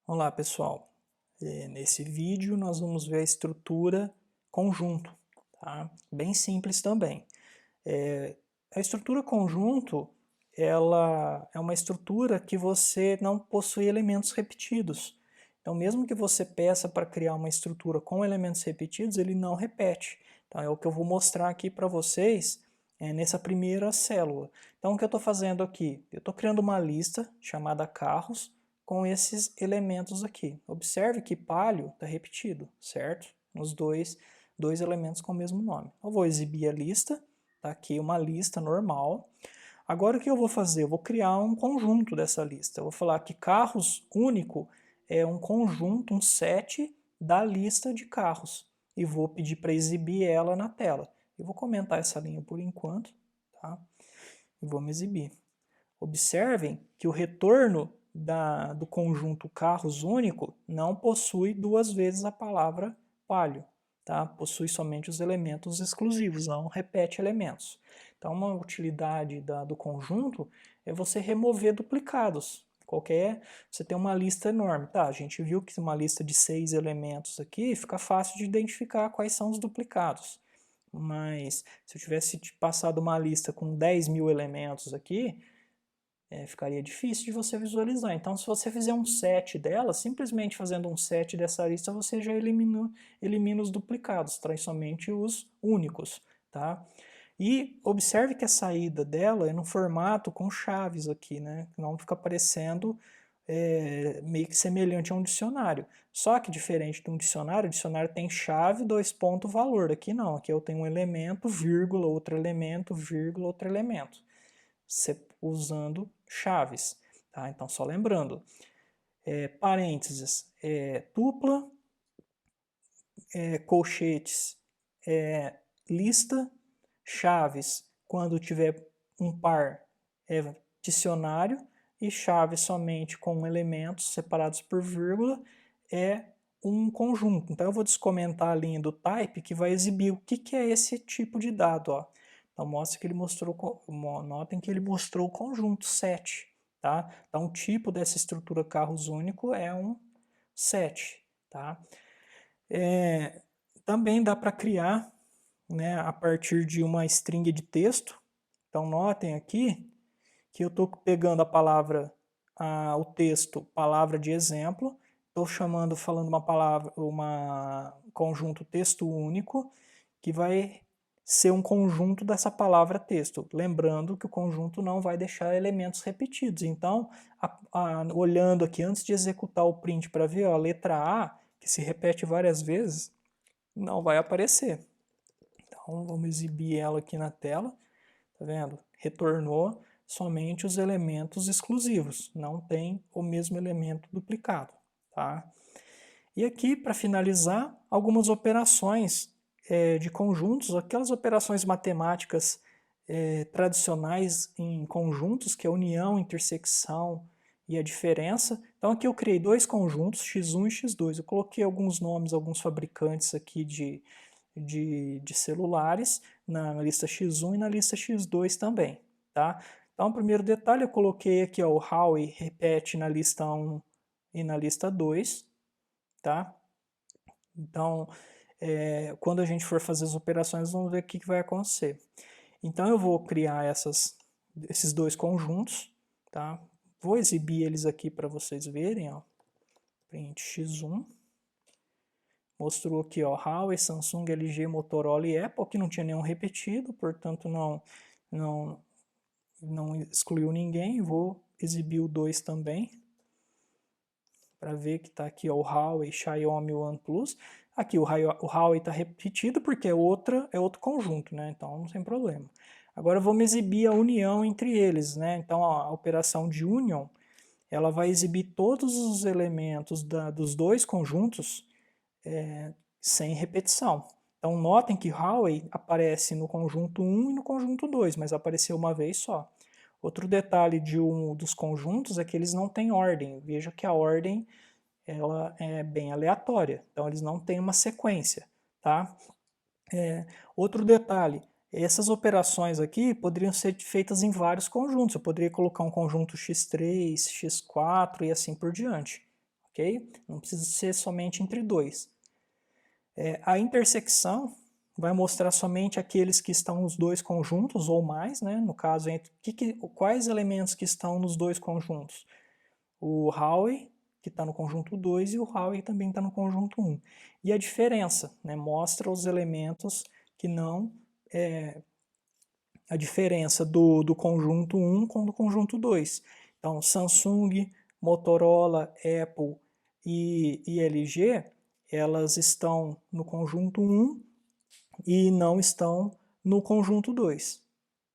Olá pessoal, nesse vídeo nós vamos ver a estrutura conjunto, tá? Bem simples também. A estrutura conjunto, ela é uma estrutura que você não possui elementos repetidos. Então mesmo que você peça para criar uma estrutura com elementos repetidos, ele não repete. Então é o que eu vou mostrar aqui para vocês nessa primeira célula. Então o que eu estou fazendo aqui? Eu estou criando uma lista chamada carros, com esses elementos aqui. Observe que palio está repetido, certo? Nos dois elementos com o mesmo nome. Eu vou exibir a lista, está aqui uma lista normal. Agora o que eu vou fazer? Eu vou criar um conjunto dessa lista. Eu vou falar que carros único é um conjunto, um set da lista de carros. E vou pedir para exibir ela na tela. Eu vou comentar essa linha por enquanto, tá? E vou me exibir. Observem que o retorno do conjunto carros único não possui duas vezes a palavra palio, tá? Possui somente os elementos exclusivos, não repete elementos. Então uma utilidade do conjunto é você remover duplicados. Você tem uma lista enorme, tá? A gente viu que uma lista de 6 elementos aqui fica fácil de identificar quais são os duplicados. Mas se eu tivesse passado uma lista com 10.000 elementos aqui, ficaria difícil de você visualizar. Então, se você fizer um set dela, simplesmente fazendo um set dessa lista, você já elimina os duplicados, traz somente os únicos, tá? E observe que a saída dela é no formato com chaves aqui, né? Não fica parecendo meio que semelhante a um dicionário. Só que diferente de um dicionário, o dicionário tem chave, dois pontos, valor. Aqui não, aqui eu tenho um elemento, vírgula, outro elemento, vírgula, outro elemento, usando chaves. Tá? Então, só lembrando, parênteses, tupla, colchetes, lista, chaves, quando tiver um par, é dicionário, e chaves somente com elementos separados por vírgula é um conjunto. Então eu vou descomentar a linha do type que vai exibir o que é esse tipo de dado. Ó. Então mostra que ele mostrou, notem que ele mostrou o conjunto set. Tá? Então o tipo dessa estrutura carros único é um set. Tá? Também dá para criar, né, a partir de uma string de texto. Então notem aqui que eu estou pegando a palavra, o texto, palavra de exemplo, estou falando uma palavra, conjunto texto único, que vai ser um conjunto dessa palavra texto. Lembrando que o conjunto não vai deixar elementos repetidos. Então, olhando aqui, antes de executar o print para ver, ó, a letra A, que se repete várias vezes, não vai aparecer. Então, vamos exibir ela aqui na tela. Tá vendo? Retornou somente os elementos exclusivos, não tem o mesmo elemento duplicado. Tá? E aqui, para finalizar, algumas operações de conjuntos, aquelas operações matemáticas tradicionais em conjuntos, que é a união, intersecção e a diferença. Então aqui eu criei dois conjuntos, x1 e x2. Eu coloquei alguns nomes, alguns fabricantes aqui de celulares na lista x1 e na lista x2 também. Tá? Então, o primeiro detalhe, eu coloquei aqui ó, o Huawei repete na lista 1 e na lista 2. Tá? Então, quando a gente for fazer as operações, vamos ver o que vai acontecer. Então, eu vou criar esses dois conjuntos. Tá? Vou exibir eles aqui para vocês verem. Ó. Print x1. Mostrou aqui, ó, Huawei, Samsung, LG, Motorola e Apple, que não tinha nenhum repetido, portanto não excluiu ninguém. Vou exibir o 2 também, para ver que está aqui ó, o Huawei, Xiaomi, OnePlus. Aqui o Huawei está repetido porque é outro conjunto, né? Então não tem problema. Agora vamos exibir a união entre eles, né? Então a operação de union, ela vai exibir todos os elementos dos dois conjuntos sem repetição. Então notem que Huawei aparece no conjunto 1 e no conjunto 2, mas apareceu uma vez só. Outro detalhe dos conjuntos é que eles não têm ordem. Veja que a ordem ela é bem aleatória, então eles não têm uma sequência. Tá? Outro detalhe, essas operações aqui poderiam ser feitas em vários conjuntos. Eu poderia colocar um conjunto x3, x4 e assim por diante. ok? Não precisa ser somente entre dois. A intersecção vai mostrar somente aqueles que estão nos dois conjuntos ou mais, né? No caso, quais elementos que estão nos dois conjuntos? O Howe, que está no conjunto 2, e o Howe também está no conjunto 1. E a diferença, né? Mostra os elementos que não... a diferença do conjunto 1 com o do conjunto 2. Então, Samsung, Motorola, Apple e LG, elas estão no conjunto 1 e não estão no conjunto 2.